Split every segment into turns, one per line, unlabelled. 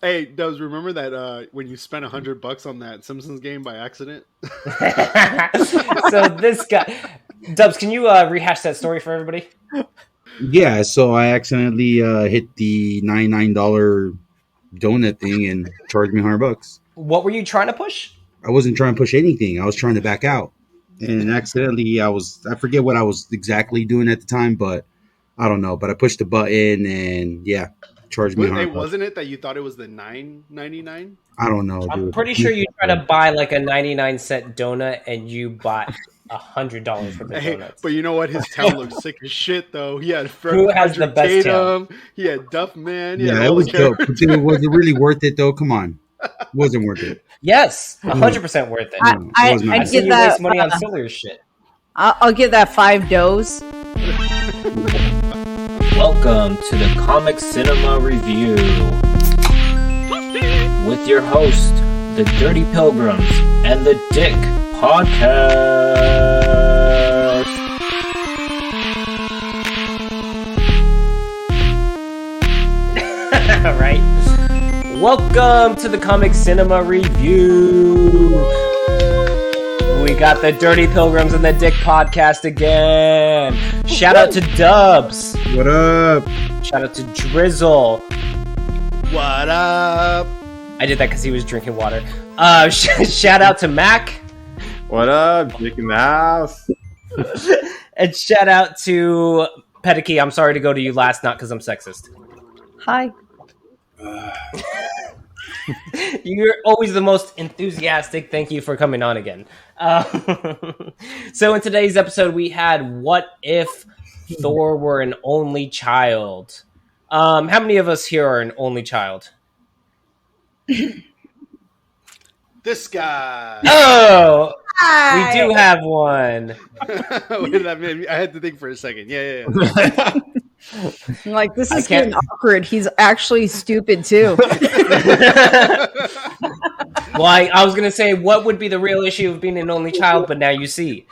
Hey, Dubs, remember that when you spent $100 on that Simpsons game by accident?
So this guy, Dubs, can you rehash that story for everybody?
Yeah, so I accidentally hit the $99 donut thing and charged me $100.
What were you trying to push?
I wasn't trying to push anything. I was trying to back out. And accidentally I forget what I was exactly doing at the time, but I don't know. But I pushed the button and charged me $100.
Wasn't it that you thought it was the $9.99?
I don't know, dude.
I'm pretty sure you tried to buy like a 99-cent donut and you bought $100 for the donuts.
But you know what? His tail looked sick as shit, though. He had
Who has the best tail?
He had Duffman.
Yeah, it was dope. Dude, was it really worth it, though? Come on. It wasn't worth it.
Yes, 100% worth it.
I'd give that
waste money on sillier shit.
I'll give that 5 doughs.
Welcome to the Comic Cinema Review with your host, the Dirty Pilgrims and the Dick Podcast.
All right. Welcome to the Comic Cinema Review. We got the Dirty Pilgrims and the Dick Podcast again. Shout out to Dubs.
What up?
Shout out to Drizzle.
What up?
I did that because he was drinking water. Shout out to Mac.
What up, Dick in the house?
And shout out to Pedicky. I'm sorry to go to you last, not because I'm sexist.
Hi.
You're always the most enthusiastic. Thank you for coming on again. So in today's episode, we had What If Thor Were an Only Child? How many of us here are an only child?
This guy.
Oh!
Hi.
We do have one.
What did that mean? I had to think for a second. Yeah.
I'm like, this is getting awkward. He's actually stupid too.
Well, I was going to say, what would be the real issue of being an only child, but now you see.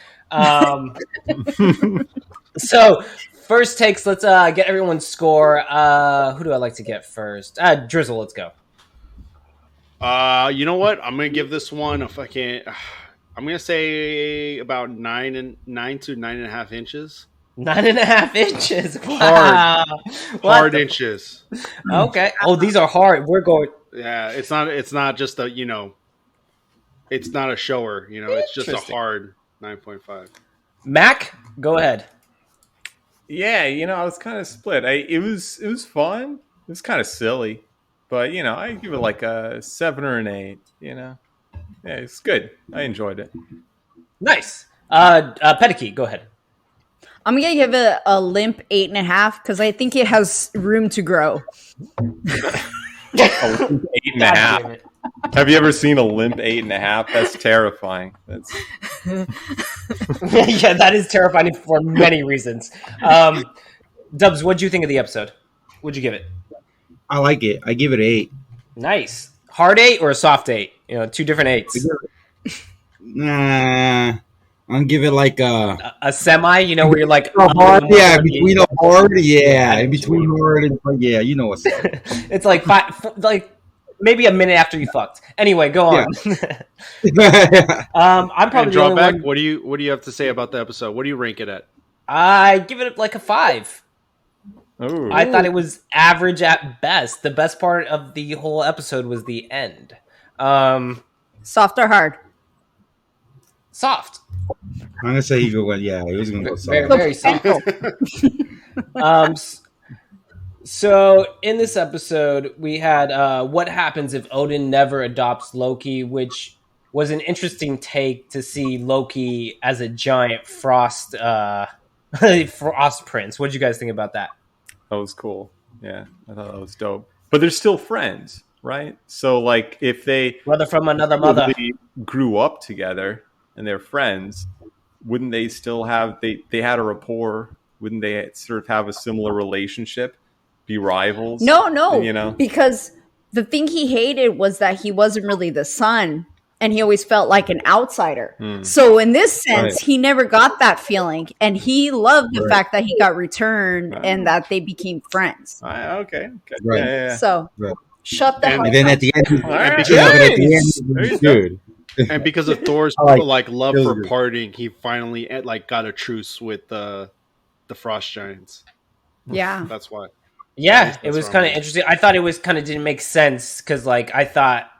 So, first takes, let's get everyone's score. Who do I like to get first? Drizzle, let's go.
You know what? I'm going to give this one, if I can't, I'm going to say about 9 to 9.5 inches.
9.5 inches. Wow.
Hard inches.
Okay. Oh, these are hard. We're going.
Yeah, it's not just a, it's not a shower, it's just a hard 9.5.
Mac, go ahead.
Yeah, I was kind of split. It was fun. It was kind of silly, but I give it like a 7 or an 8. Yeah, it's good. I enjoyed it.
Nice. Pedicky, go ahead.
I'm gonna give it a limp 8.5 because I think it has room to grow.
8.5. Have you ever seen a limp 8.5? That's terrifying. That's
Yeah, that is terrifying for many reasons. Dubs, what'd you think of the episode? What'd you give it?
I like it. I give it an 8.
Nice. Hard 8 or a soft 8? Two different 8s.
Nah. I'm gonna give it like
a semi, where you're like
hard, between a hard, in between hard and you know what's up.
It's like maybe a minute after you fucked. Anyway, go on.
Yeah.
I'm probably the only
drawback.
one.
What do you have to say about the episode? What do you rank it at?
I give it like a 5.
Ooh.
I thought it was average at best. The best part of the whole episode was the end.
Soft or hard?
Soft.
I'm gonna say he was gonna go soft.
Very, very soft. So in this episode, we had what happens if Odin never adopts Loki, which was an interesting take to see Loki as a giant frost prince. What did you guys think about that?
That was cool. Yeah, I thought that was dope. But they're still friends, right? So, like, if they
brother from another mother
grew up together and they're friends, wouldn't they still have they had a rapport? Wouldn't they sort of have a similar relationship? Be rivals?
No, because the thing he hated was that he wasn't really the son, and he always felt like an outsider. So in this sense, he never got that feeling, and he loved the fact that he got returned and that they became friends.
Okay.
Right.
Yeah.
So Shut the hell
And then
up.
at the end,
right.
yeah, but at the
Nice.
end,
There you
dude.
And because of Thor's
like-
love
it was
for
good.
partying, he finally got a truce with the Frost Giants.
Yeah.
That's why.
Yeah,
That's
it was
wrong.
kind of interesting. I thought it was kind of didn't make sense because, like, I thought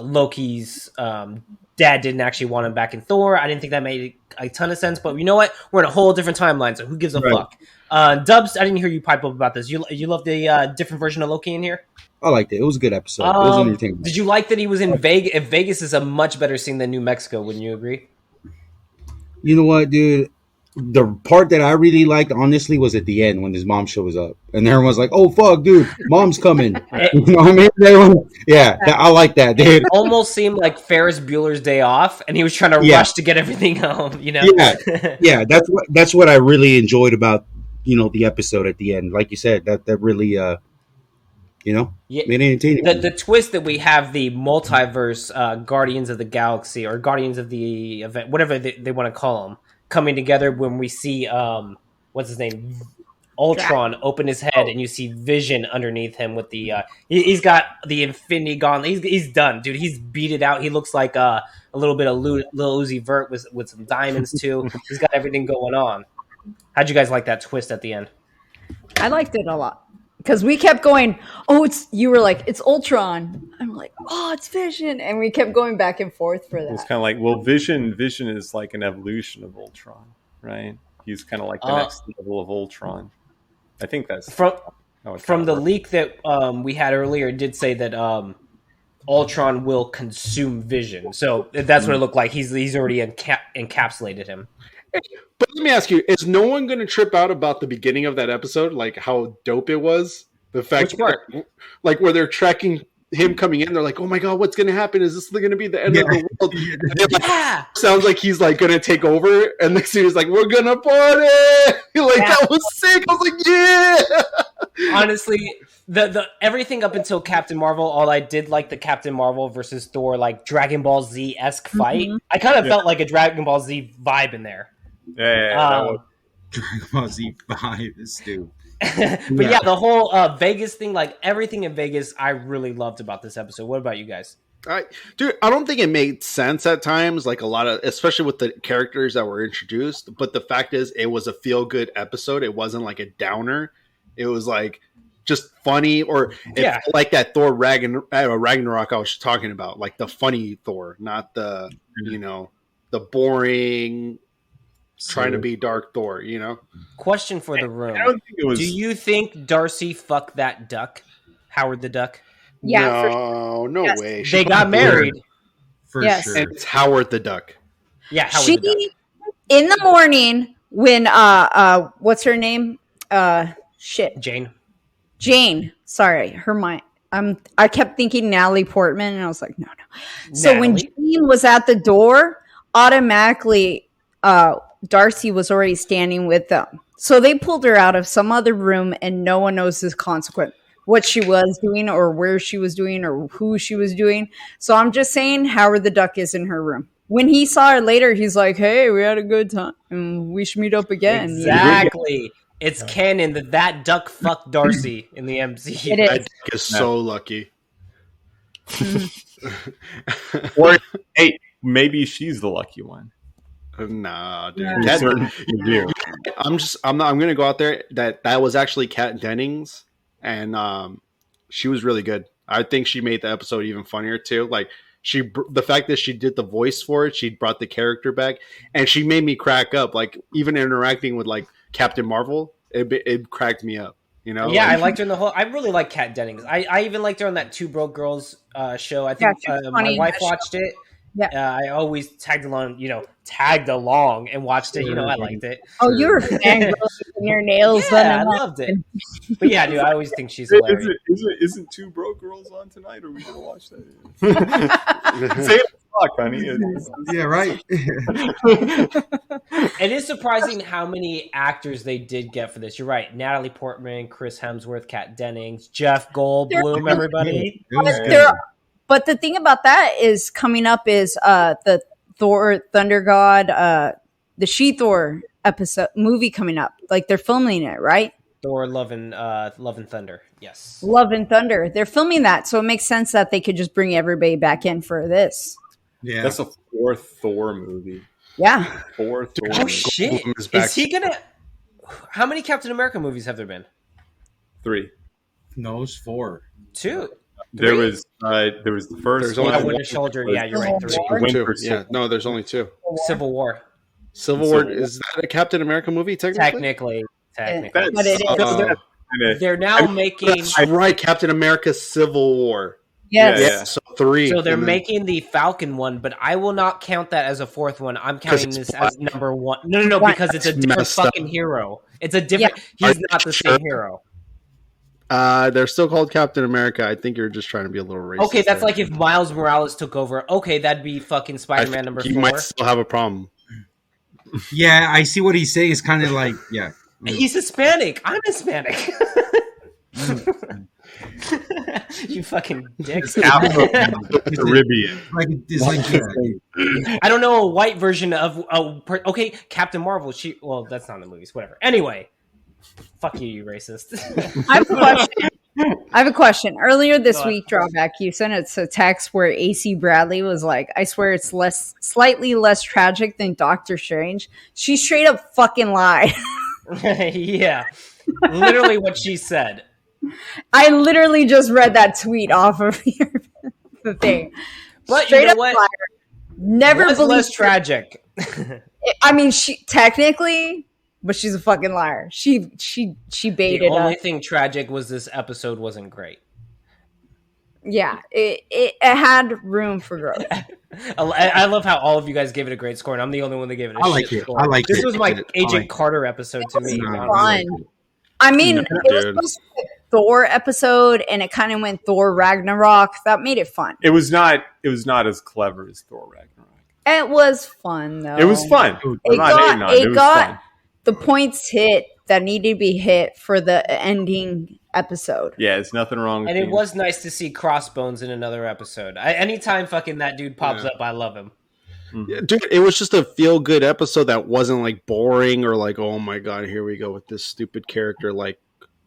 Loki's dad didn't actually want him back in Thor. I didn't think that made a ton of sense. But you know what? We're in a whole different timeline, so who gives a
Right.
fuck? Dubs, I didn't hear you pipe up about this. You love the different version of Loki in here?
I liked it. It was a good episode. It was entertaining.
Did you like that he was in Vegas? Vegas is a much better scene than New Mexico. Wouldn't you agree?
You know what, dude? The part that I really liked, honestly, was at the end when his mom shows up, and everyone's like, "Oh fuck, dude, mom's coming." You know what I mean? Everyone, I like that, dude.
It almost seemed like Ferris Bueller's Day Off, and he was trying to rush to get everything home. You know?
Yeah. That's what I really enjoyed about the episode at the end. Like you said, that really made it entertaining.
The twist that we have the multiverse Guardians of the Galaxy or Guardians of the event, whatever they want to call them, coming together when we see what's his name, Ultron open his head and you see Vision underneath him with the he's got the Infinity Gauntlet. He's done, dude. He's beat it out. He looks like a little bit of Lil Uzi Vert with some diamonds too. He's got everything going on. How'd you guys like that twist at the end?
I liked it a lot. Because we kept going, you were like, it's Ultron. I'm like, it's Vision. And we kept going back and forth for that.
It's kind of like, well, Vision is like an evolution of Ultron, right? He's kind of like the next level of Ultron. I think that's
from the leak that we had earlier. It did say that Ultron will consume Vision, so that's what it looked like. He's already encapsulated him.
But let me ask you: is no one going to trip out about the beginning of that episode, like how dope it was? The fact,
Which part?
Like where they're tracking him coming in, they're like, "Oh my god, what's going to happen? Is this going to be the end of the world?" And then, sounds like he's like going to take over, and next thing he's like, "We're gonna party!" That was sick. I was like, "Yeah!"
Honestly, the everything up until Captain Marvel, all I did like the Captain Marvel versus Thor, like Dragon Ball Z-esque fight. I kind of felt like a Dragon Ball Z vibe in there.
Yeah.
Dragon Ball Z 5 is stupid.
But the whole Vegas thing, like everything in Vegas, I really loved about this episode. What about you guys?
I don't think it made sense at times, like a lot of, especially with the characters that were introduced. But the fact is, it was a feel-good episode. It wasn't like a downer. It was like just funny, or like that Thor Ragnarok I was talking about, like the funny Thor, not the the boring trying to be dark Thor.
Question for the room:
I don't think it was.
do you think Darcy fucked that duck, Howard the Duck?
Yeah.
No way.
They got married.
For
Yes.
sure.
And it's Howard the Duck.
Yeah, Howard
She,
the Duck.
in the morning, when, what's her name? Jane. Sorry, her mind. I kept thinking Natalie Portman, and I was like, no. So when
Natalie?
Jane was at the door, automatically, Darcy was already standing with them. So they pulled her out of some other room, and no one knows this consequence, what she was doing or where she was doing or who she was doing. So I'm just saying Howard the Duck is in her room. When he saw her later, he's like, hey, we had a good time, and we should meet up again.
Exactly. It's canon that duck fucked Darcy in the MCU.
It is.
That Duck is so lucky.
Or hey, maybe she's the lucky one.
Nah, dude.
Yeah.
I'm gonna go out there. That was actually Kat Dennings, and she was really good. I think she made the episode even funnier too. Like the fact that she did the voice for it, she brought the character back, and she made me crack up. Like even interacting with like Captain Marvel, it cracked me up.
Yeah, I liked her in the whole. I really like Kat Dennings. I even liked her on that Two Broke Girls show. I think my wife watched it.
Yeah,
I always tagged along and watched it. I liked it.
Oh, you were fangirling your nails.
Yeah, I loved it. But yeah, dude, I always think she's hilarious.
Isn't Two Broke Girls on tonight? Are we gonna watch that? Say it fuck, honey.
Yeah, right.
It is surprising how many actors they did get for this. You're right. Natalie Portman, Chris Hemsworth, Kat Dennings, Jeff Goldblum, everybody.
It was good.
But the thing about that is coming up is the Thor Thunder God, the She-Thor movie coming up. Like they're filming it, right?
Thor: Love and Thunder. Yes.
Love and Thunder. They're filming that, so it makes sense that they could just bring everybody back in for this.
Yeah,
That's a fourth Thor movie.
Yeah.
Fourth Thor
Oh
movie.
shit! Is he gonna? How many Captain America movies have there been?
3.
no, it's 4.
2.
There was the first
There's
one.
only
Winter Soldier. Yeah, you're right. 3.
Two. Yeah, no, there's only 2.
Civil War.
Civil War, is that a Captain America movie technically?
Technically.
But it is.
They're now making.
That's right, Captain America Civil War.
Yes.
Yeah.
So 3.
So they're
and then-
making the Falcon one, but I will not count that as a 4th one. I'm counting
it's
this
black.
as number 1. No,
Why?
because it's a different
messed up.
fucking hero. It's a different.
Are
He's
you
not the
sure?
same hero.
They're still called Captain America. I think you're just trying to be a little racist.
Okay, that's
there.
like if Miles Morales took over. Okay, that'd be fucking
I
Spider-Man
think
number
you
4.
might still have a problem.
Yeah, I see what he's saying. It's kind of like, yeah.
He's Hispanic. I'm Hispanic. You fucking dicks.
Caribbean.
Like, it's like, yeah.
I don't know a white version of okay, Captain Marvel. Well, that's not in the movies. Whatever. Anyway, fuck you, you racist.
I have a question. I have a question. Earlier this
Go on.
week, Drawback, you sent us a text where AC Bradley was like, I swear it's slightly less tragic than Doctor Strange. She straight up fucking lied.
Yeah, literally what she said.
I literally just read that tweet off of the thing.
But
Straight
you know
up
what?
liar. Never
What's
believed
less tragic?
I mean, she technically, but she's a fucking liar. She
The
baited
only
us.
thing tragic was this episode wasn't great.
Yeah, it had room for growth.
I love how all of you guys gave it a great score, and I'm the only one that gave it a
I like
shit
it.
score.
I like
This
it.
was my
I
Agent
like it.
Carter episode to me.
No.
Fun. I mean,
No,
it was
dude.
supposed to be a Thor episode, and it kind of went Thor Ragnarok. That made it fun.
It was not as clever as Thor Ragnarok.
It was fun though.
It was fun. I'm
It
not hating on it. It was
got
fun.
the points hit that needed to be hit for the ending episode.
Yeah, there's nothing wrong with
And it
being-
was nice to see Crossbones in another episode. Anytime fucking that dude pops
Yeah.
up, I love him.
Yeah, dude, it was just a feel good episode that wasn't like boring or like, oh my god, here we go with this stupid character. Like,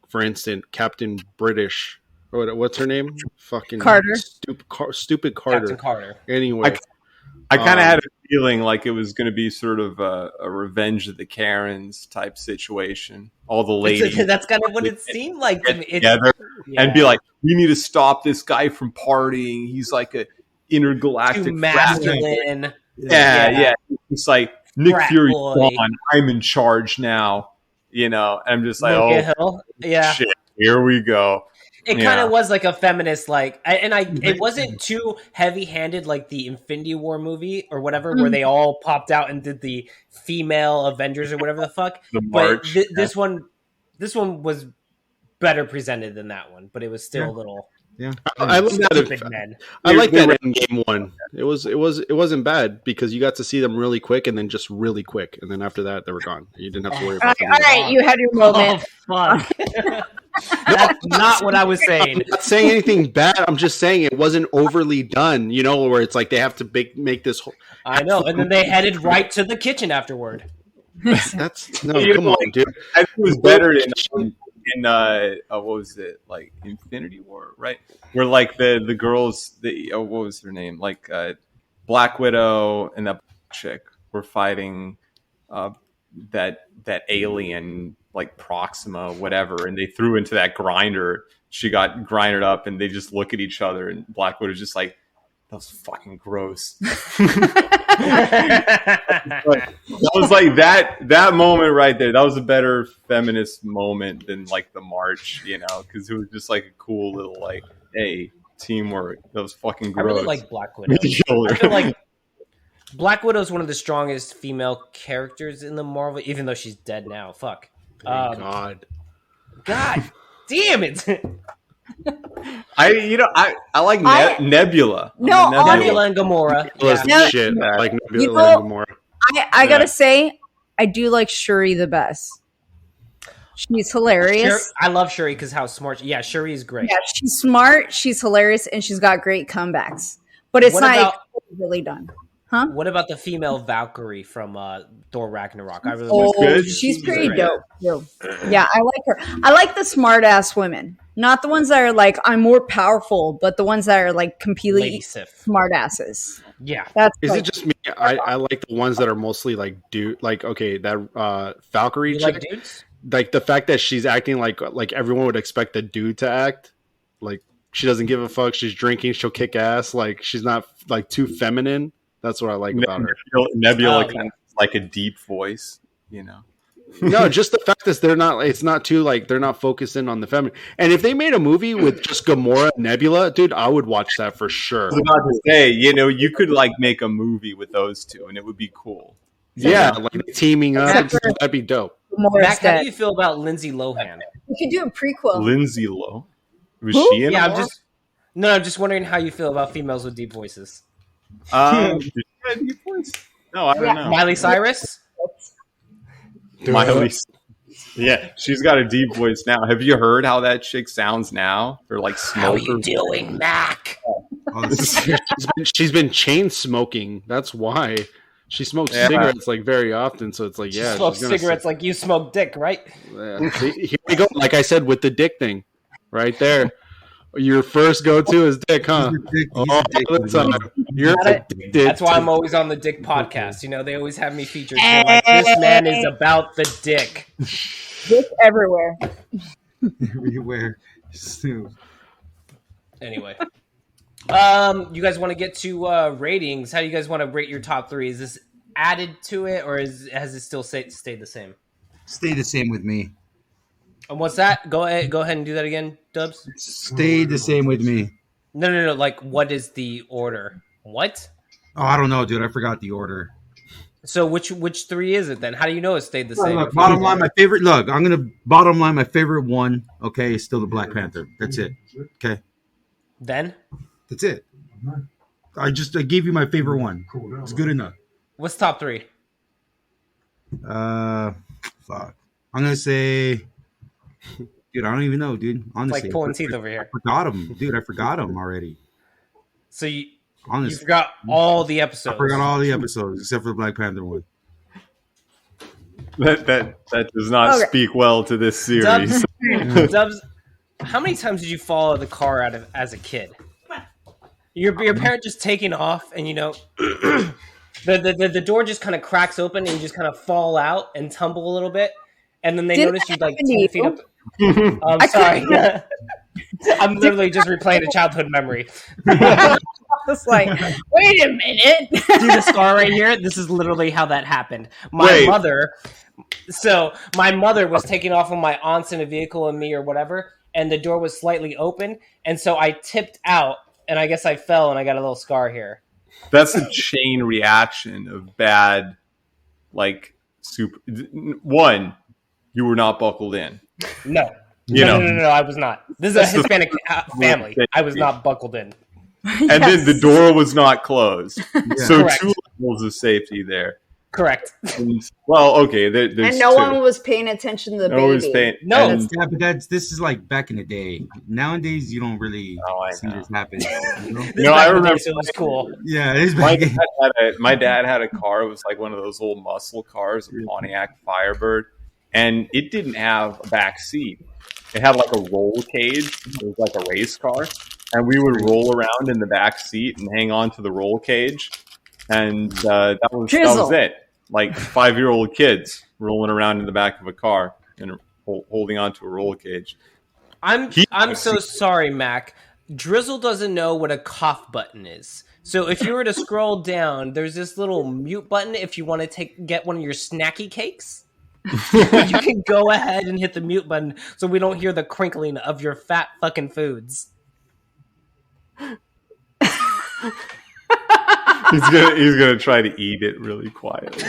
for instance, Captain British. Or what's her name? Fucking
Carter.
Stupid Carter.
Captain Carter.
Anyway,
I kind of
Um,
had a feeling like it was going to be sort of a Revenge of the Karens type situation. All the ladies
That's kind of what it seemed like to
get
me.
together
Yeah.
and be like, "We need to stop this guy from partying. He's like a intergalactic
too
rat."
masculine.
Yeah. It's like Nick
Frat
Fury's
boy.
gone. I'm in charge now. You know, and I'm just like,
Look
oh
at Hill. Yeah.
shit, here we go.
It kind
Yeah.
of was like a feminist, it wasn't too heavy-handed like the Infinity War movie or whatever, where they all popped out and did the female Avengers or whatever the fuck.
The
But
march.
this one was better presented than that one, but it was still a little
Yeah.
I like
stupid
that.
men.
I like
They
that
were-
end game one. It wasn't bad because you got to see them really quick and then just really quick, and then after that they were gone. You didn't have to worry
All
about
right,
them.
all right, you had your moment.
Oh, fuck. That's not what I was saying.
I'm not saying anything bad. I'm just saying it wasn't overly done. You know, where it's like they have to make this. Whole,
I know. And then they headed right to the kitchen afterward.
that's no,
You
come
know,
on, dude.
I think it was better in what was it, like Infinity War, right? Where like the girls, what was her name, like Black Widow and that chick were fighting that alien like Proxima, whatever, and they threw into that grinder. She got grinded up, and they just look at each other, and Black Widow's just like, "That was fucking gross." That was like that moment right there. That was a better feminist moment than like the march, you know, because it was just like a cool little like, hey, teamwork. That was fucking
I
gross.
really like Black Widow. I feel like Black Widow is one of the strongest female characters in the Marvel, even though she's dead now. Fuck.
Thank God.
God damn it.
I like Nebula.
No,
I'm a
Nebula and Gamora.
Nebula's
Yeah.
the shit.
Yeah.
Like Nebula
You know-
and Gamora.
I gotta say, I do like Shuri the best. She's hilarious.
I love Shuri because how smart. Yeah, Shuri is great.
Yeah, she's smart, she's hilarious, and she's got great comebacks. But it's
What
not
about-
really done. Huh?
What about the female Valkyrie from Thor Ragnarok? I really
Oh,
good.
she's pretty
great.
dope too. Yeah, I like her. I like the smart ass women, not the ones that are like I'm more powerful, but the ones that are like
Lady
completely
Sif.
smart asses.
Yeah.
That's
Is
like,
it just me? I like the ones that are mostly like dude. Like okay, that Valkyrie
You
chick.
like dudes?
Like the fact that she's acting like everyone would expect a dude to act. Like she doesn't give a fuck. She's drinking. She'll kick ass. Like she's not like too feminine. That's what I like about her.
Nebula
Oh,
kind of like a deep voice, you know.
No, just the fact that they're not. It's not too like they're not focusing on the feminine. And if they made a movie with just Gamora and Nebula, dude, I would watch that for sure.
I was about to say, you know, you could like make a movie with those two, and it would be cool.
Yeah, like teaming up.
Except for-
That'd be dope.
more
Mac, how
that.
do you feel about Lindsay Lohan?
We could do a prequel.
Lindsay Lohan, was
Who?
she in?
Yeah,
a
I'm just wondering how you feel about females with deep voices.
did she have a deep voice? No, I don't know.
Miley Cyrus?
Miley. Yeah, she's got a deep voice now. Have you heard how that chick sounds now? Or like smoker.
doing, Mac?
She's been chain smoking. That's why she smokes
Yeah.
cigarettes like very often. So it's like
She
yeah,
smokes
she's gonna
cigarettes like you smoke dick, right?
Yeah. See, here we go. Like I said, with the dick thing, right there. Your first go-to is dick, huh? All the time. You're addicted.
That's why I'm always on the Dick podcast. You know, they always have me featured. They're like, this man is about the dick.
Just everywhere.
Everywhere. So,
Anyway. You guys want to get to ratings? How do you guys want to rate your top three? Is this added to it, or has it still stayed the same?
stay the same with me.
And what's that? Go ahead and do that again, Dubs.
Stay the same with me.
No. Like, what is the order? What?
Oh, I don't know, dude. I forgot the order.
So which three is it then? How do you know it stayed the same?
Look, bottom line, my favorite. Look, I'm gonna bottom line. My favorite one. Okay, is still the Black Panther. That's it. Okay,
Then
that's it. I gave you my favorite one. It's good enough.
what's top three?
Fuck. I'm gonna say, dude. I don't even know, dude.
It's
Honestly,
like pulling teeth over
I
here.
forgot him, dude. I forgot him already.
So you
Honestly,
forgot all the episodes.
I forgot all the episodes except for the Black Panther one.
That does not
Okay.
speak well to this series.
Dubs, how many times did you fall out of the car as a kid? Your parent just taking off, and you know, the door just kind of cracks open, and you just kind of fall out and tumble a little bit, and then they
Didn't
notice you
that
like
happen to
10
you?
feet up. I'm sorry. I'm literally just replaying a childhood memory.
I was like, wait a minute.
See the scar right here? This is literally how that happened. My mother was taking off with my aunts in a vehicle and me or whatever, and the door was slightly open, and so I tipped out, and I guess I fell, and I got a little scar here.
That's a chain reaction of bad, like super. One, you were not buckled in.
No.
You know.
No, I was not. This is a Hispanic family. I was not buckled in.
And then the door was not closed. So
Correct.
2 levels of safety there.
Correct.
Well, okay, there's
And no
two.
one was paying attention to the
No one's
baby.
paying.
No.
and-
Yeah, but this is like back in the day. Nowadays, you don't really
Oh, I
see
know.
this happen. You know?
This
No, I
back in the day,
remember-
so it was cool.
Yeah, it is
My
back.
dad had a car. It was like one of those old muscle cars, a Pontiac Firebird, and it didn't have a back seat. It had like a roll cage. It was like a race car, and we would roll around in the back seat and hang on to the roll cage, and that was it. Like 5-year-old kids rolling around in the back of a car and holding onto a roll cage.
I'm so sorry, Mac. Drizzle doesn't know what a cough button is. So if you were to scroll down, there's this little mute button if you want to get one of your snacky cakes. You can go ahead and hit the mute button so we don't hear the crinkling of your fat fucking foods.
He's gonna try to eat it really quietly.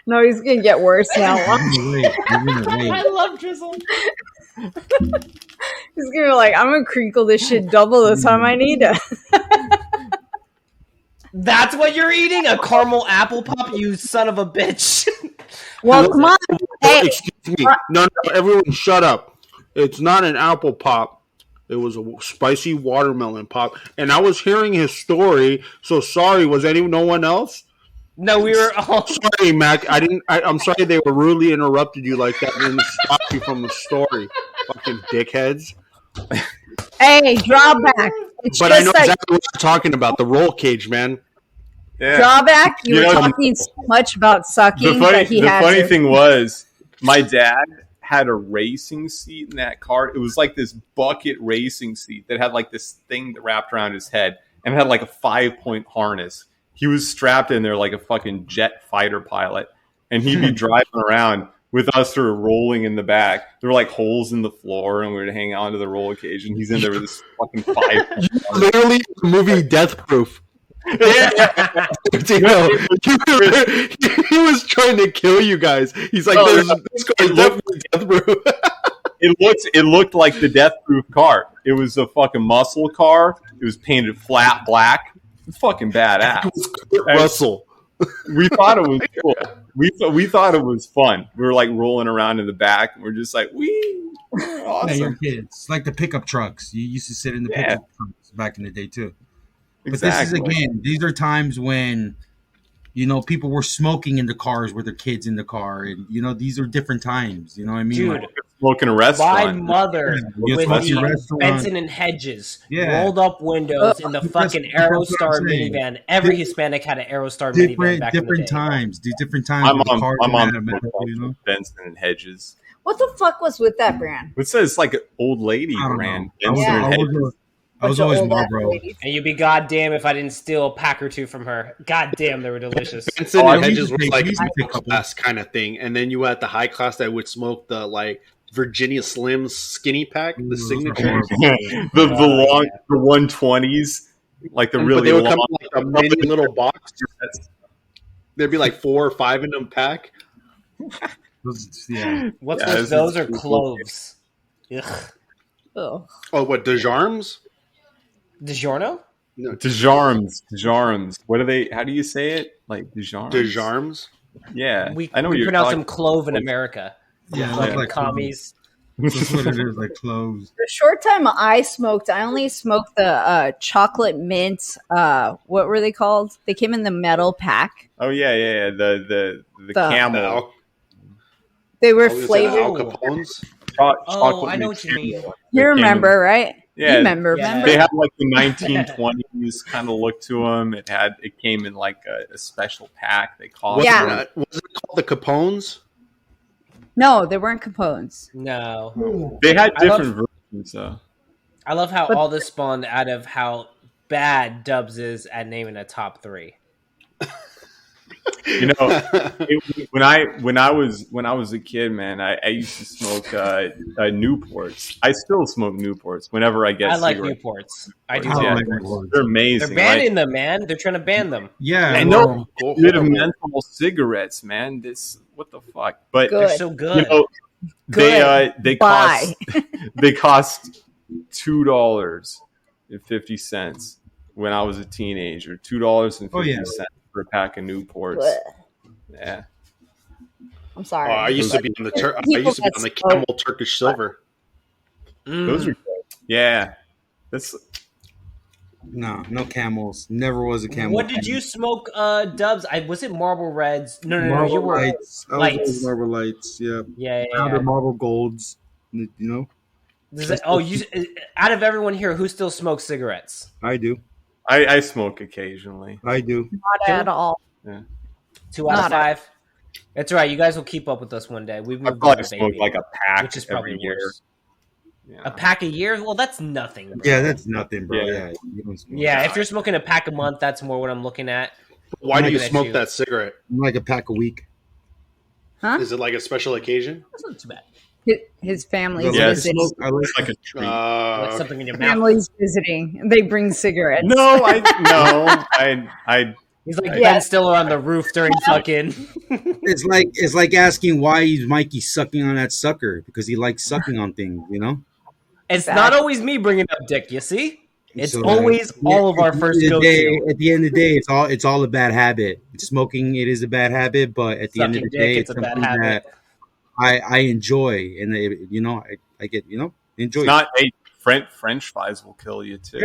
No, he's going to get worse now.
I love Drizzle.
He's going to be like, I'm going to crinkle this shit double the time I need to.
That's what you're eating? A caramel apple pop, you son of a bitch.
Well, come on. Hey,
Excuse me. No, everyone shut up. It's not an apple pop. It was a spicy watermelon pop, and I was hearing his story. So sorry, was no one else?
No, we were all.
Sorry, Mac. I'm sorry they were rudely interrupted you like that and stop you from the story. Fucking dickheads.
Hey, drawback. It's
But
just
I know
like
exactly what you're talking about. The roll cage, man.
Yeah.
drawback. You
You
were
know,
talking so much about
The
sucking
funny,
that he
the
had
funny
to.
thing was, my dad had a racing seat in that car. It was like this bucket racing seat that had like this thing that wrapped around his head and had like a 5-point harness. He was strapped in there like a fucking jet fighter pilot, and he'd be driving around with us sort of rolling in the back. There were like holes in the floor, and we would hang onto the roll cage, and he's in there with this fucking 5-point
Literally, the movie Death Proof.
yeah.
You know, he was trying to kill you guys. He's like,
Oh,
this guy's definitely Death Proof.
It looked like the Death Proof car. It was a fucking muscle car. It was painted flat black. It's fucking badass.
Russell.
We thought it was cool. We thought it was fun. We were like rolling around in the back, and we're just like,
Yeah,
awesome.
you're kids. It's like the pickup trucks. You used to sit in the
Yeah.
pickup trucks back in the day too. But
Exactly.
this is again, these are times when, people were smoking in the cars with their kids in the car, and these are different times. You know what I mean?
Dude,
Smoking a
my
restaurant.
mother
Yeah,
with
smoking
the
restaurant.
Benson and Hedges
Yeah.
rolled up windows in the
That's-
fucking
that's what
Aerostar
I'm saying.
minivan. Every Hispanic had an Aerostar minivan
different
back in the day.
different times. These different times.
My
when the
mom,
cars
my
were
mom,
mad,
Benson and Hedges.
What the fuck was with that brand?
It says like an old lady
I don't
brand.
know.
Benson
Yeah.
and Hedges.
I was
Bunch of
always
old ass
Marlboro.
ladies.
And you'd be goddamn if I didn't steal a pack or two from her. Goddamn, they were delicious.
Benson
Oh,
and
I
Hedges
used to
was
take-
like
we used to
a
take
middle
couple.
class kind of thing, and then you had the high class that would smoke the like Virginia Slims skinny pack,
Ooh,
the
those are
signature.
horrible.
the long, the 120s, like the
But
really
they would
long.
come in like a mini little box. There'd be like 4 or 5 in them pack.
Yeah.
What's
Yeah,
with
this
those
is
or
cool.
cloves? Ugh.
Ugh.
Oh, what DeJarms?
DiGiorno?
No,
DeJarms. What are they? How do you say it? Like DeJarms.
DeJarms.
Yeah,
We
I know what you're
pronounce
talking.
them clove in America.
Yeah,
Fucking
like
commies.
That's what it is, like clothes.
The short time I smoked, I only smoked the chocolate mint. What were they called? They came in the metal pack.
Oh yeah. The camel.
Al-
They were
Al
flavored.
Capones.
Oh,
chocolate
I know
mix
what you mean.
camel.
You remember, right?
Yeah,
You remember?
Yeah.
Remember?
They had like the 1920s kind of look to them. It came in like a special pack. They called
Yeah.
Was it called the Capones?
No, they weren't Capones.
No.
They had
I love-
different versions though.
I love how
But-
all this spawned out of how bad Dubs is at naming a top 3.
You know, when I was a kid, man, I used to smoke Newports. I still smoke Newports whenever I get.
I like
cigarettes.
Newports. I do.
I don't
Yeah.
like
Newports.
Newports.
They're amazing.
They're banning them, man. They're trying to ban them.
Yeah,
I
well,
know.
Go
Rid of
horrible.
menthol cigarettes, man. This what the fuck? But
Good.
They're so good.
you know, they
Bye.
cost they cost $2.50 when I was a teenager. $2.50 for a pack of Newports.
Blech.
Yeah.
I'm sorry.
Oh, I used to be on the
People
Camel Turkish Silver.
Those are good. Yeah. That's
no camels. Never was a camel.
What did you smoke, Dubs? Was it Marble Reds? No,
Marble
you were.
lights. I was
Lights.
always Marble lights. Yeah.
Yeah.
Powder marble golds. You know,
Out of everyone here, who still smokes cigarettes?
I do.
I smoke occasionally.
I do.
Not at all.
2 out of
Not
5. That's right. You guys will keep up with us one day. We've
I
moved
probably
on,
smoke
baby.
like a pack
Which is probably
every year.
worse.
Yeah.
A pack a year? Well, that's nothing. Bro.
Yeah, that's nothing, bro.
Yeah.
Yeah, you don't smoke.
Yeah, if you're smoking a pack a month, that's more what I'm looking at.
Why do you
Looking at
smoke
you.
that cigarette?
I'm like a pack a week.
Huh?
Is it like a special occasion?
That's not too bad.
His family's
Yeah,
visiting.
I like
It's like a treat.
Like something in your mouth.
Family's visiting. They bring cigarettes.
I
He's like
Yeah.
Ben Stiller on the roof during fucking.
it's like asking why is Mikey sucking on that sucker because he likes sucking on things, you know.
It's not always me bringing up dick. You see, it's
So,
always all of our first
at the end of the
go-to.
day- At the end of the day, it's all a bad habit. Smoking, it is a bad habit, but at the end of
Sucking
the
dick,
day,
it's a bad
something
habit.
that I enjoy, and I get enjoy.
It's not. Hey, French fries will kill you too.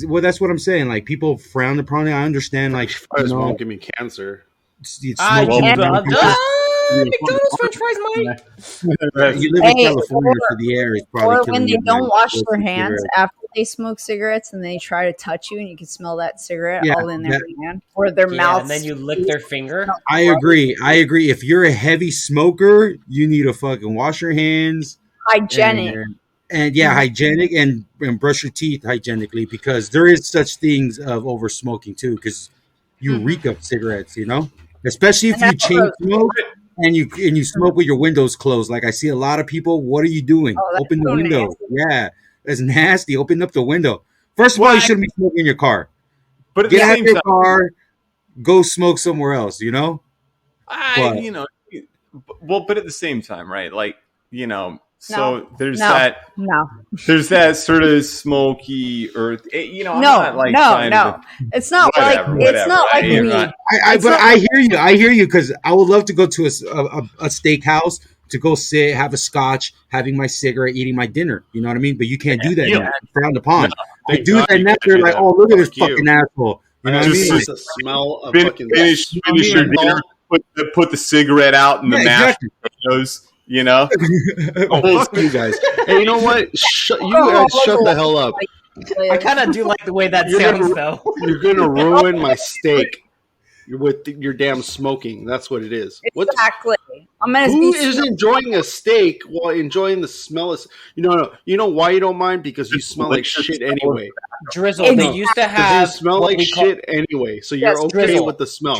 Well, that's what I'm saying. Like people frown upon it. I understand. Like
Fries won't give me cancer.
McDonald's French fries might.
You live in California, so the air is probably
Or
killing
when they
you,
don't
man.
wash their hands after they smoke cigarettes and they try to touch you and you can smell that cigarette all in their hand or their mouth.
And then you lick their finger.
I agree. If you're a heavy smoker, you need to fucking wash your hands.
Hygienic.
And hygienic and brush your teeth hygienically, because there is such things of over smoking too, because you reek of cigarettes, especially if you chain smoke and you smoke with your windows closed. Like I see a lot of people. What are you doing? Open the window. Nasty. Yeah, that's nasty. Open up the window. First of all, you shouldn't be smoking in your car.
But
get out of your car, go smoke somewhere else.
But at the same time, right? Like there's that sort of smoky earth. It's not like
it's not like weed.
I hear you because I would love to go to a steakhouse to go sit, have a scotch, having my cigarette, eating my dinner. You know what I mean? But you can't do that now. It's frowned upon. I do that now. They're like, oh, look at this fucking asshole. You know what I mean?
Just the smell of fucking
finish your dinner. Put the cigarette out in the mashed potatoes.
Oh, fuck you guys. Hey, you know what? Shut the hell up.
I kind of do like the way that sounds, though.
You're gonna ruin my steak with your damn smoking. That's what it is.
Exactly.
Who is enjoying a steak while enjoying the smell of? You know why you don't mind? Because you smell like shit anyway.
Drizzle. They used to have.
You smell like shit anyway, so you're okay with the smell.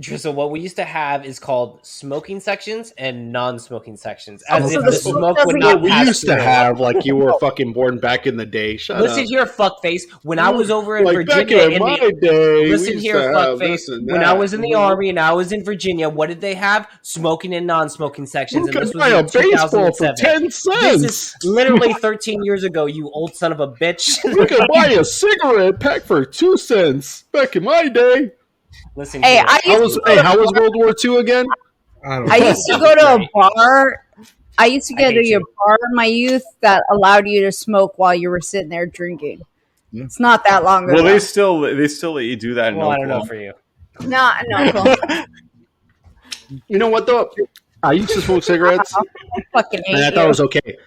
Drizzle, what we used to have is called smoking sections and non-smoking sections. As if the smoke would not
we
pass
used to have, like you were fucking born back in the day.
Listen here, fuckface. When I was over in Virginia,
back in my day,
listen here, fuckface. When I was in the army and I was in Virginia, what did they have? Smoking and non-smoking sections.
You can buy a baseball for 10 cents.
This is literally 13 years ago, you old son of a bitch.
You can buy a cigarette pack for 2 cents back in my day.
Listen,
how was World War II again?
I used to go to a bar. I used to go to a bar in my youth that allowed you to smoke while you were sitting there drinking. Yeah. It's not that long ago.
Well, they still let you do that.
Well, I don't know for you.
No.
You know what though? I used to smoke cigarettes, and I thought it was okay.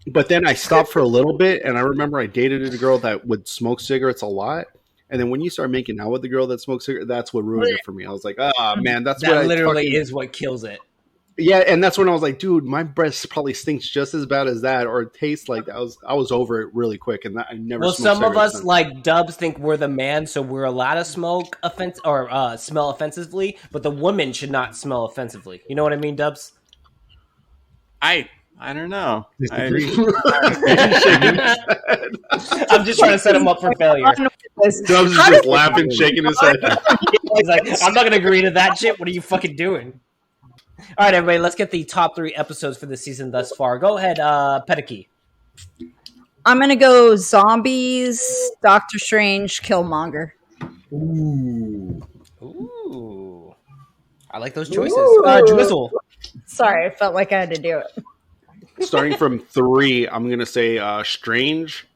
But then I stopped for a little bit, and I remember I dated a girl that would smoke cigarettes a lot. And then when you start making out with the girl that smokes cigarettes, that's what ruined it for me. I was like, man, that
literally is what kills it.
Yeah, and that's when I was like, dude, my breath probably stinks just as bad as that, or it tastes like that. I was over it really quick, and I never.
Well, some of us like Dubs think we're the man, so we're allowed to smoke smell offensively, but the woman should not smell offensively. You know what I mean, Dubs?
I don't know.
I'm just trying to set him up for failure.
Dubs is just laughing, shaking his head.
He's like, I'm not going to agree to that shit. What are you fucking doing? All right, everybody, let's get the top 3 episodes for the season thus far. Go ahead, Pediki.
I'm going to go Zombies, Doctor Strange, Killmonger.
Ooh. I like those choices. Drizzle.
Sorry, I felt like I had to do it.
Starting from 3, I'm going to say Strange,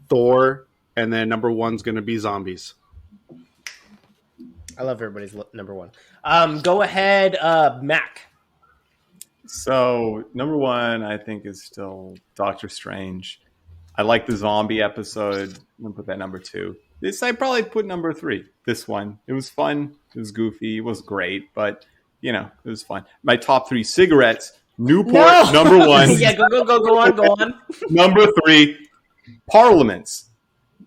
Thor, and then number 1's going to be Zombies.
I love everybody's number 1. Go ahead, Mac.
So, number 1, I think, is still Doctor Strange. I like the zombie episode. I'm going to put that number 2. This, I'd probably put number 3. This one. It was fun. It was goofy. It was great. But, it was fun. My top 3 cigarettes. Newport, number 1.
Yeah, go on.
Number 3, Parliaments.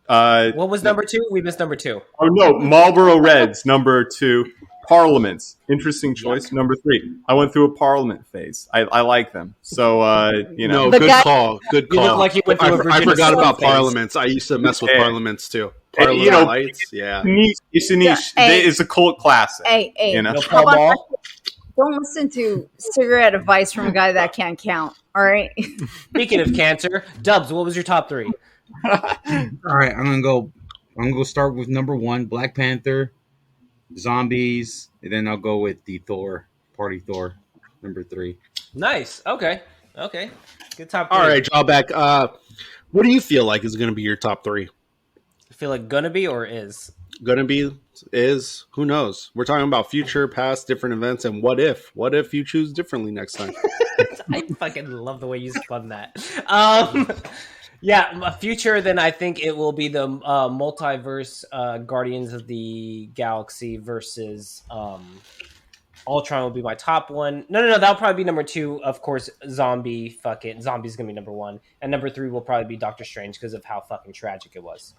What was number 2? We missed number 2.
Oh, no. Marlboro Reds, number 2. Parliaments. Interesting choice. Number 3. I went through a Parliament phase. I like them. So,
No, good call. Good call.
You look like you went through
I forgot about Parliaments. I used to mess with Parliaments, too. Parliament Lights, yeah.
It's a niche. It's a cult classic.
Hey. Don't listen to cigarette advice from a guy that can't count. All right.
Speaking of cancer, Dubs, what was your top 3?
All right, I'm gonna go start with number 1, Black Panther, Zombies, and then I'll go with the Thor, Party Thor, number 3.
Nice. Okay. Okay. Good top 3.
All right, Drawback. What do you feel like is going to be your top 3?
I feel like gonna be or is?
Gonna be, is, who knows? We're talking about future, past, different events, and what if? What if you choose differently next time?
I fucking love the way you spun that. Yeah, future, then I think it will be the multiverse Guardians of the Galaxy versus Ultron will be my top one. No, that'll probably be number 2. Of course, Zombie's gonna be number 1. And number 3 will probably be Doctor Strange because of how fucking tragic it was.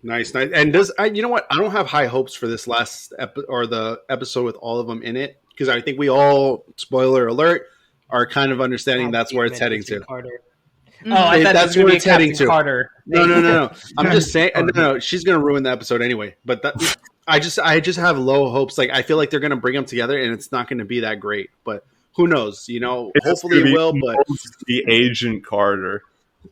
Nice. And you know what? I don't have high hopes for this last the episode with all of them in it, because I think we all, spoiler alert, are kind of understanding that's where it's heading to.
Carter. Oh, I thought
that's where it's heading to.
Carter.
No. I'm just saying. No. She's gonna ruin the episode anyway. But I just have low hopes. Like, I feel like they're gonna bring them together, and it's not gonna be that great. But who knows? You know, hopefully it will. But
the Agent Carter.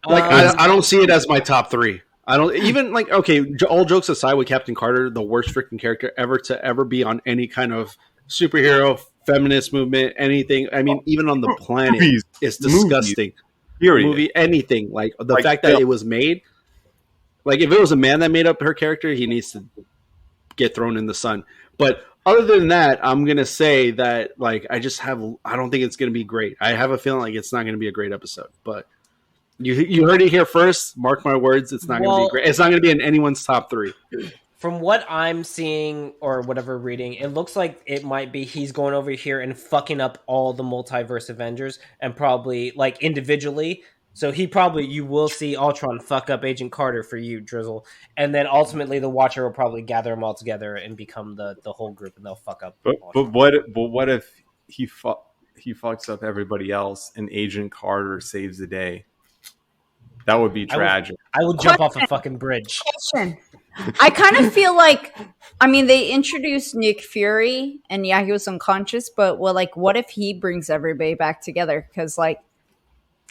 Like, I don't see it as my top 3. I don't even like. Okay, all jokes aside, with Captain Carter, the worst freaking character ever be on any kind of superhero, feminist movement, anything. I mean, even on the planet, it's disgusting. Movie, anything. Like, the fact that it was made. Like, if it was a man that made up her character, he needs to get thrown in the sun. But other than that, I'm gonna say that, like, I don't think it's gonna be great. I have a feeling like it's not gonna be a great episode. But you heard it here first. Mark my words. It's not gonna be great. It's not gonna be in anyone's top 3.
From what I'm seeing or whatever reading, it looks like it might be he's going over here and fucking up all the multiverse Avengers, and probably like individually. So you will see Ultron fuck up Agent Carter for you, Drizzle, and then ultimately the Watcher will probably gather them all together and become the whole group, and they'll fuck up.
But what if he fucks up everybody else and Agent Carter saves the day? That would be tragic.
I would jump off a fucking bridge.
I kind of feel like, I mean, they introduced Nick Fury, and yeah, he was unconscious, but what if he brings everybody back together? Because, like,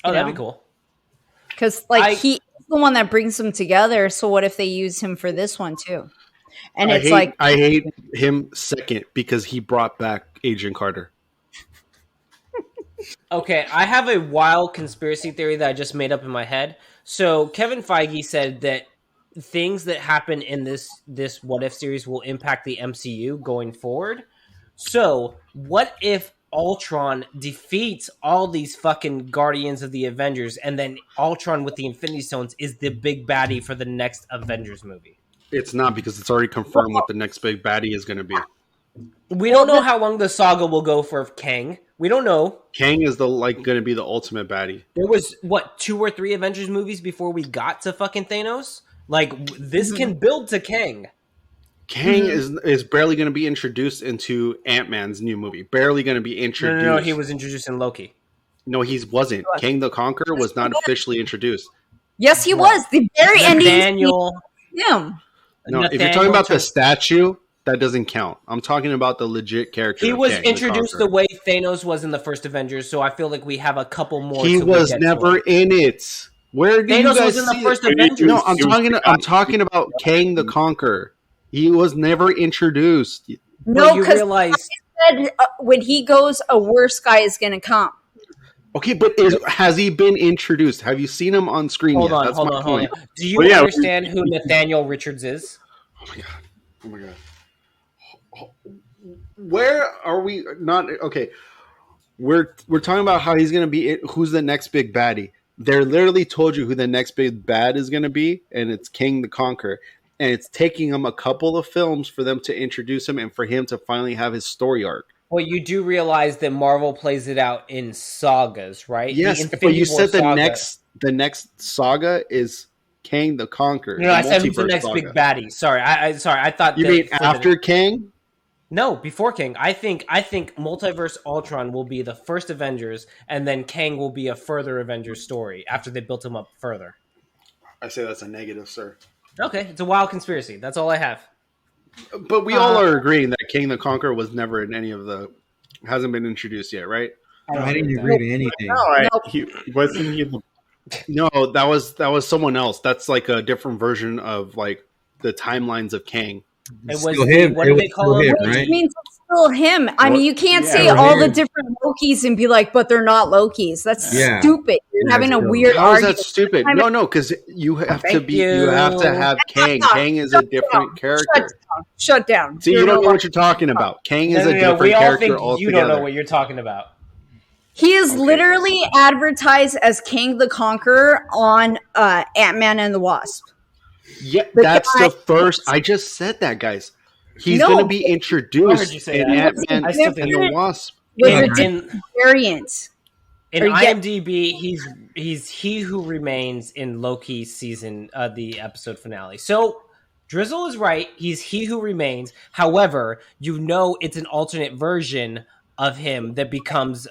that'd be cool.
Because, he's the one that brings them together. So what if they use him for this one too? And I
hate him second because he brought back Agent Carter.
Okay, I have a wild conspiracy theory that I just made up in my head. So Kevin Feige said that things that happen in this What If series will impact the MCU going forward. So what if Ultron defeats all these fucking Guardians of the Avengers, and then Ultron with the Infinity Stones is the big baddie for the next Avengers movie?
It's not, because it's already confirmed what the next big baddie is going to be.
We don't know how long the saga will go for Kang. We don't know.
Kang is going to be the ultimate baddie.
There was 2 or 3 Avengers movies before we got to fucking Thanos. Like, this can build to Kang.
Kang is barely going to be introduced into Ant-Man's new movie. Barely going to be introduced.
No, he was introduced in Loki.
No, he wasn't. Kang the Conqueror was not officially introduced.
Yes, he was. The very ending.
Nathaniel.
Yeah.
No, if you're talking about the statue, that doesn't count. I'm talking about the legit character.
He was introduced the way Thanos was in the first Avengers, so I feel like we have a couple more.
He was never in it. Where did
Thanos
you guys
was in the
see
first
it?
Avengers.
No, I'm talking about Kang the Conqueror. He was never introduced.
No, because when he goes, a worse guy is going to come.
Okay, but has he been introduced? Have you seen him on screen yet? That's my point.
Do you understand who Nathaniel Richards is?
Oh my god. Where are we not? Okay, we're talking about how he's going to be. Who's the next big baddie? They literally told you who the next big bad is going to be, and it's King the Conqueror. And it's taking him a couple of films for them to introduce him and for him to finally have his story arc.
Well, you do realize that Marvel plays it out in sagas, right?
Yes, but you said the next saga is Kang the Conqueror.
No, I said who's the next big baddie. Sorry, I thought
you mean after Kang?
No, before Kang. I think Multiverse Ultron will be the first Avengers, and then Kang will be a further Avengers story after they built him up further.
I say that's a negative, sir.
Okay, it's a wild conspiracy. That's all I have.
But we all are agreeing that King the Conqueror was never in any of the... hasn't been introduced yet, right?
I didn't agree to anything.
No, that was someone else. That's like a different version of like the timelines of Kang.
It was him. What do they call him?
Right?
still him. I mean, you can't say all the different Lokis and be like, but they're not Lokis. That's stupid. You're having a weird
How is
argument.
that stupid? No, because you have you have to have Kang. Kang is a different character.
Shut down.
See, you don't know what you're talking about. Kang is a different character altogether.
You don't know what you're talking about.
He is literally advertised as Kang the Conqueror on Ant-Man and the Wasp.
Yeah, that's the first. I just said that, guys. He's going to be introduced in Ant-Man and the Wasp.
In variant.
In IMDb, he's he who remains in Loki season, the episode finale. So Drizzle is right. He's he who remains. However, it's an alternate version of him that becomes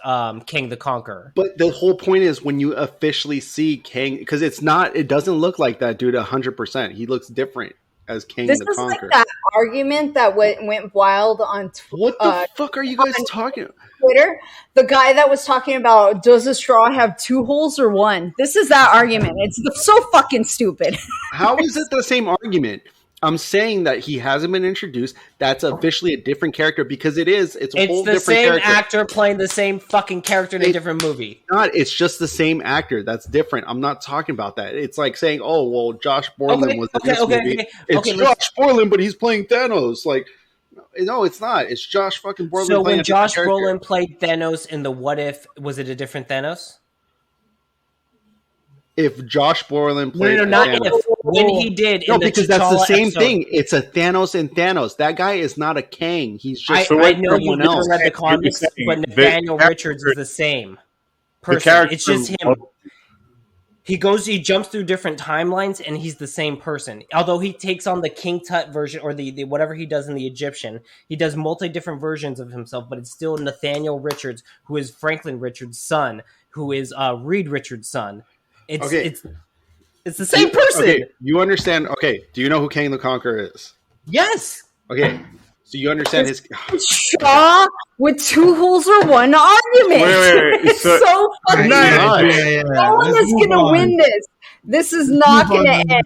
Kang the Conqueror.
But the whole point is when you officially see Kang, because it doesn't look like that dude 100%. He looks different as Kang the Conqueror. This is like that
argument that went wild on
what the fuck are you guys talking about?
Twitter, the guy that was talking about, does a straw have 2 holes or 1? This is that argument. It's so fucking stupid.
How is it the same argument? I'm saying that he hasn't been introduced. That's officially a different character because it's a whole different character. It's the same
actor playing the same fucking character in a different movie.
It's just the same actor. That's different. I'm not talking about that. It's like saying, oh, well, Josh Brolin was in this movie. It's Josh Brolin, but he's playing Thanos. Like, no, it's not. It's Josh fucking Brolin.
So when Josh Brolin played Thanos in the What If, was it a different Thanos?
If Josh Brolin played
not Thanos. If. When he did.
No, because that's the same thing. It's a Thanos and Thanos. That guy is not a Kang. He's just
I know you've never read the comics, but Nathaniel Richards is the same person. It's just him. He jumps through different timelines, and he's the same person. Although he takes on the King Tut version, or the whatever he does in the Egyptian, he does different versions of himself, but it's still Nathaniel Richards, who is Franklin Richards' son, who is Reed Richards' son. It's the same person.
Okay, you understand. Okay, do you know who Kang the Conqueror is?
Yes.
Okay, so you understand his
Shaw with 2 holes or 1 argument.
Wait.
It's so fucking no one is going to win this. This is not going to end.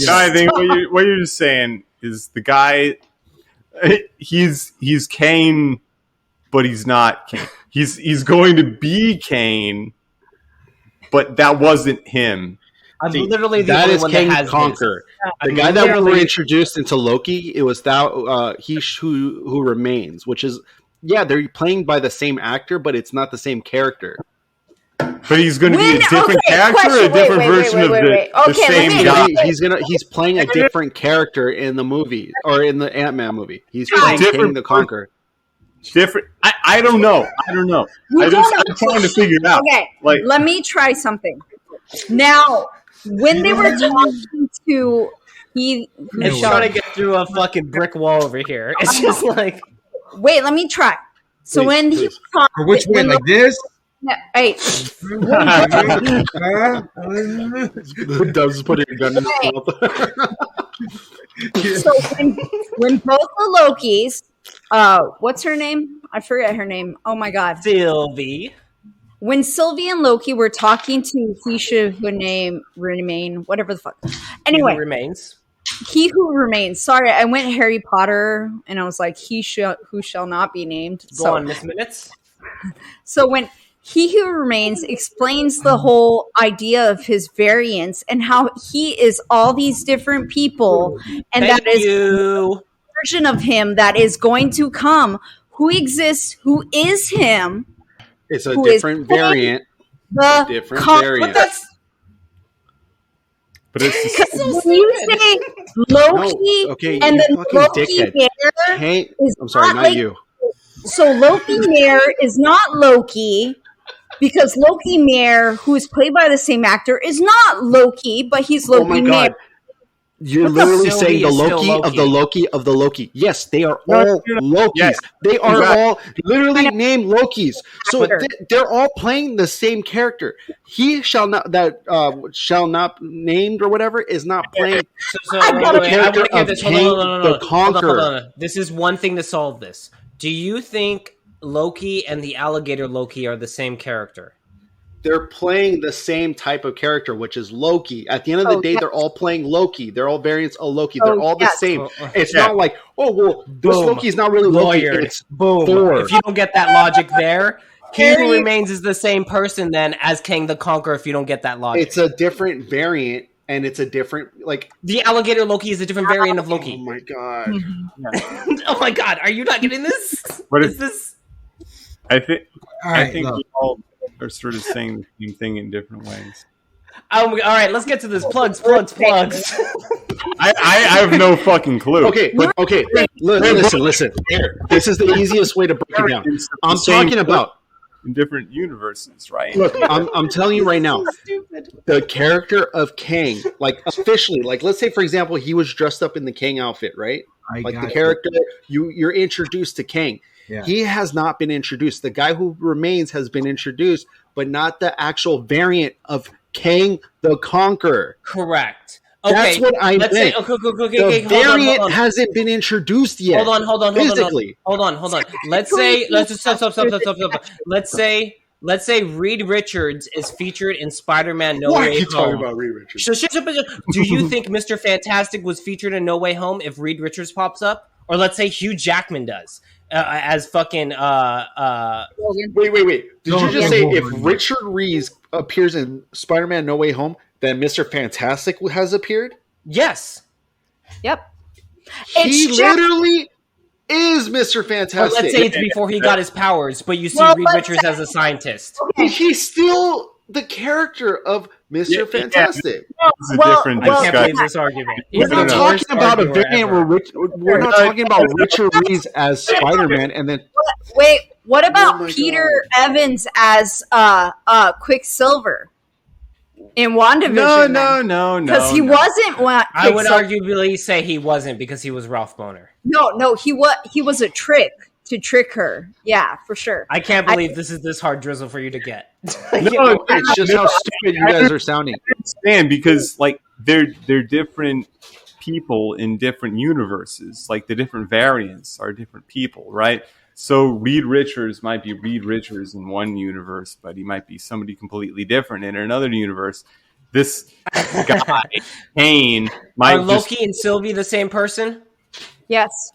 I think what you're just saying is the guy, he's Kane, but he's not Kane. He's going to be Kane, but that wasn't him.
I'm literally the only one that has
Conquer. The guy that we were introduced into Loki, it was he who remains, which is they're playing by the same actor, but it's not the same character.
But he's going to be a different character, or a different version of the same guy.
He's playing a different character in the movie or in the Ant-Man movie. He's playing Kang the Conqueror.
Different. I don't know. I'm trying to figure it out.
Okay, let me try something. Now, when they were talking to
it's trying to get through a fucking brick wall over here. It's just like,
wait, let me try. So when he talked,
which way, like this?
Hey,
Doug's putting a gun in his mouth.
So when both the Lokis, what's her name? I forget her name. Oh my god,
Sylvie.
When Sylvie and Loki were talking to He Who Remain, whatever the fuck. Anyway, He Who Remains. Sorry, I went Harry Potter and I was like, who shall not be named.
Go on, Miss Minutes.
So when He Who Remains explains the whole idea of his variants and how he is all these different people, and that is a version of him that is going to come, who exists, who is him.
It's a different variant. But it's
when
you say Loki, and then Loki Mare
I'm sorry, not you.
So Loki Mare is not Loki because Loki Mare, who is played by the same actor, is not Loki, but he's Loki Mare.
You're literally saying the Loki of the Loki of the Loki. Yes, they are all Lokis. Yes. They are all literally named Lokis. So they're all playing the same character. He shall not named or whatever is not playing
the character of Kang the Conqueror. This is one thing to solve this. Do you think Loki and the alligator Loki are the same character?
they're playing the same type of character, which is Loki. At the end of the day, they're all playing Loki. They're all variants of Loki. They're all the same. It's not like, oh, well, this Loki is not really Loki. It's Thor.
If you don't get that logic there, He Who Remains is the same person then as Kang the Conqueror if you don't get that logic.
It's a different variant, and it's a different, like...
The alligator Loki is a different variant of Loki.
Oh, my God.
Oh, my God. Are you not getting this?
What
is this...
I think we all are sort of saying the same thing in different ways.
All right, let's get to this. Plugs.
I have no fucking clue.
Okay. Listen. This is the easiest way to break it down. I'm talking about
in different universes, right?
Look, I'm telling you right now, the character of Kang, like officially, like let's say for example, he was dressed up in the Kang outfit, right? Like the character, you're introduced to Kang. Yeah. He has not been introduced. The guy who remains has been introduced, but not the actual variant of Kang the Conqueror.
Correct.
Okay, that's what I meant. The variant hasn't been introduced yet.
Hold on. Let's say Reed Richards is featured in Spider-Man No Way Home.
Why are you talking about Reed Richards?
Do you think Mr. Fantastic was featured in No Way Home if Reed Richards pops up? Or let's say Hugh Jackman does. As fucking
wait. Did you just say if Richard Reeves appears in Spider-Man No Way Home, then Mr. Fantastic has appeared?
Yes.
Yep.
He literally is Mr. Fantastic.
But let's say it's before he got his powers, but you see Reed Richards as a scientist.
Okay. He's still the character of Mr. Fantastic.
It's a different discussion.
I can't believe this argument.
We're not talking about a variant where we're not talking about Richard Reeves as Spider-Man and then...
Wait, what about Peter Evans as Quicksilver? In WandaVision?
No.
Because he wasn't.
I would arguably say he wasn't because he was Ralph Boner.
No, he was a trick to trick her. Yeah, for sure.
I can't believe this is this hard drizzle for you to get.
It's just how stupid you guys are sounding.
I understand because like they're different people in different universes. Like the different variants are different people, right? So Reed Richards might be Reed Richards in one universe, but he might be somebody completely different in another universe. This guy, Kane, might
Are Loki and Sylvie the same person?
Yes.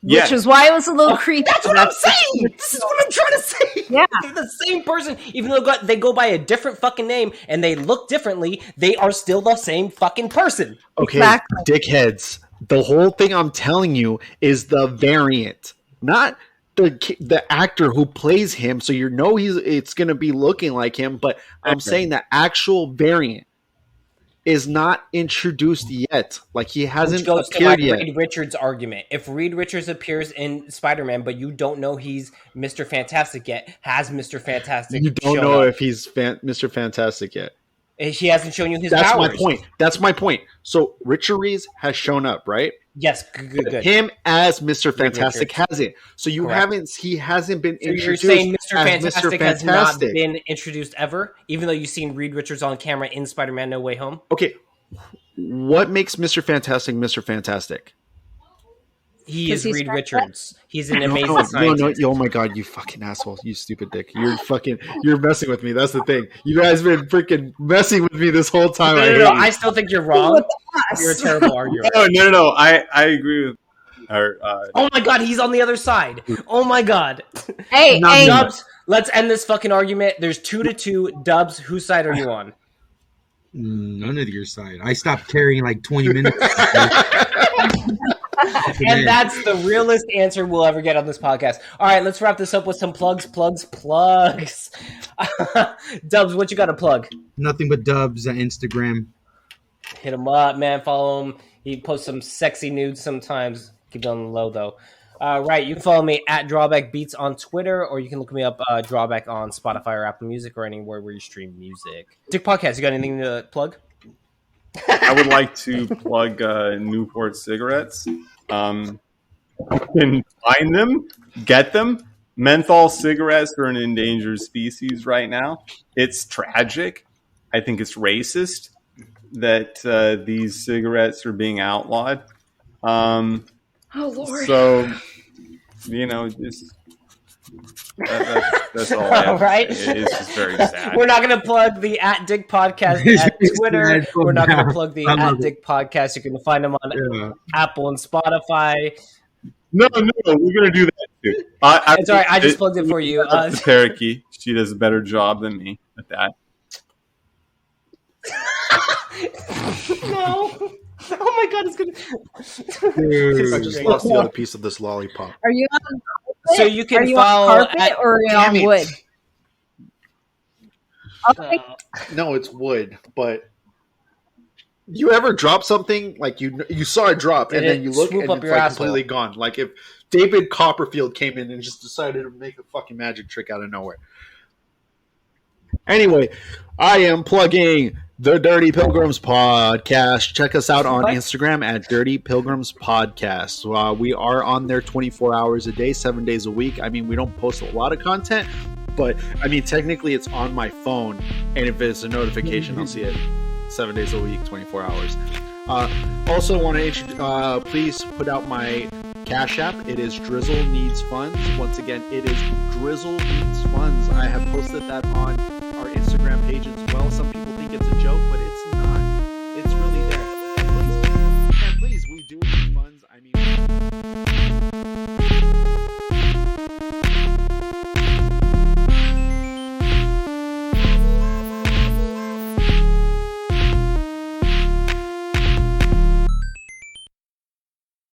Which is why it was a little creepy.
That's what I'm saying. This is what I'm trying to say.
Yeah.
They're the same person. Even though they go by a different fucking name and they look differently, they are still the same fucking person.
Okay, dickheads. The whole thing I'm telling you is the variant, not the actor who plays him, so it's going to be looking like him, but I'm saying the actual variant is not introduced yet. Like he hasn't appeared yet.
Reed Richards' argument. If Reed Richards appears in Spider-Man, but you don't know he's Mr. Fantastic yet, has Mr. Fantastic
You don't know if he's Mr. Fantastic yet.
He hasn't shown you his powers.
That's my point. So Richard Reeves has shown up, right?
Yes, good.
Him as Mr. Fantastic hasn't. So he hasn't been introduced.
You're saying Mr. Fantastic has not been introduced ever, even though you've seen Reed Richards on camera in Spider-Man No Way Home?
Okay. What makes Mr. Fantastic Mr. Fantastic?
He is Reed Richards. He's an amazing scientist.
Oh my God, you fucking asshole. You stupid dick. You're messing with me. That's the thing. You guys been freaking messing with me this whole time.
No, I still think you're wrong. You're a terrible arguer.
No. I agree with
oh my God, he's on the other side. Oh my God.
Hey,
Dubs, let's end this fucking argument. There's 2-2. Dubs, whose side are you on?
None of your side. I stopped carrying like 20 minutes.
And that's the realest answer we'll ever get on this podcast. All right, let's wrap this up with some plugs. Dubs, what you got to plug?
Nothing but Dubs on Instagram.
Hit him up, man. Follow him. He posts some sexy nudes sometimes. Keep it on the low, though. Right, you can follow me at Drawback Beats on Twitter, or you can look me up Drawback on Spotify or Apple Music or anywhere where you stream music. Dick Podcast, you got anything to plug?
I would like to plug Newport cigarettes. You can find them, get them. Menthol cigarettes are an endangered species right now. It's tragic. I think it's racist that these cigarettes are being outlawed.
Oh, Lord.
So, just That's all I have
Right?
to say. It's just very sad.
We're not going to plug the @Dick Podcast at Twitter. We're not going to plug the @Dick Podcast. You can find them on Apple and Spotify.
No, we're going to do that too.
It's all right. I just plugged it for you.
The Parakeet. She does a better job than me at that.
No. Oh my God, it's gonna.
I just lost the other piece of this lollipop.
Are you on carpet?
So you can
Are you
follow
on carpet
at-
or are you on wood? Okay.
No, it's wood. But you ever drop something like you saw it drop and
Did
then
it
you look
swoop
and
up
it's
your
like
asshole?
completely gone? Like if David Copperfield came in and just decided to make a fucking magic trick out of nowhere. Anyway, I am plugging the Dirty Pilgrims Podcast. Check us out on
What?
Instagram at Dirty Pilgrims Podcast. We are on there 24 hours a day, 7 days a week. I mean, we don't post a lot of content, but I mean, technically it's on my phone. And if it's a notification, I'll see it 7 days a week, 24 hours. Also want to please put out my Cash App. It is Drizzle Needs Funds. Once again, it is Drizzle Needs Funds. I have posted that on our Instagram page as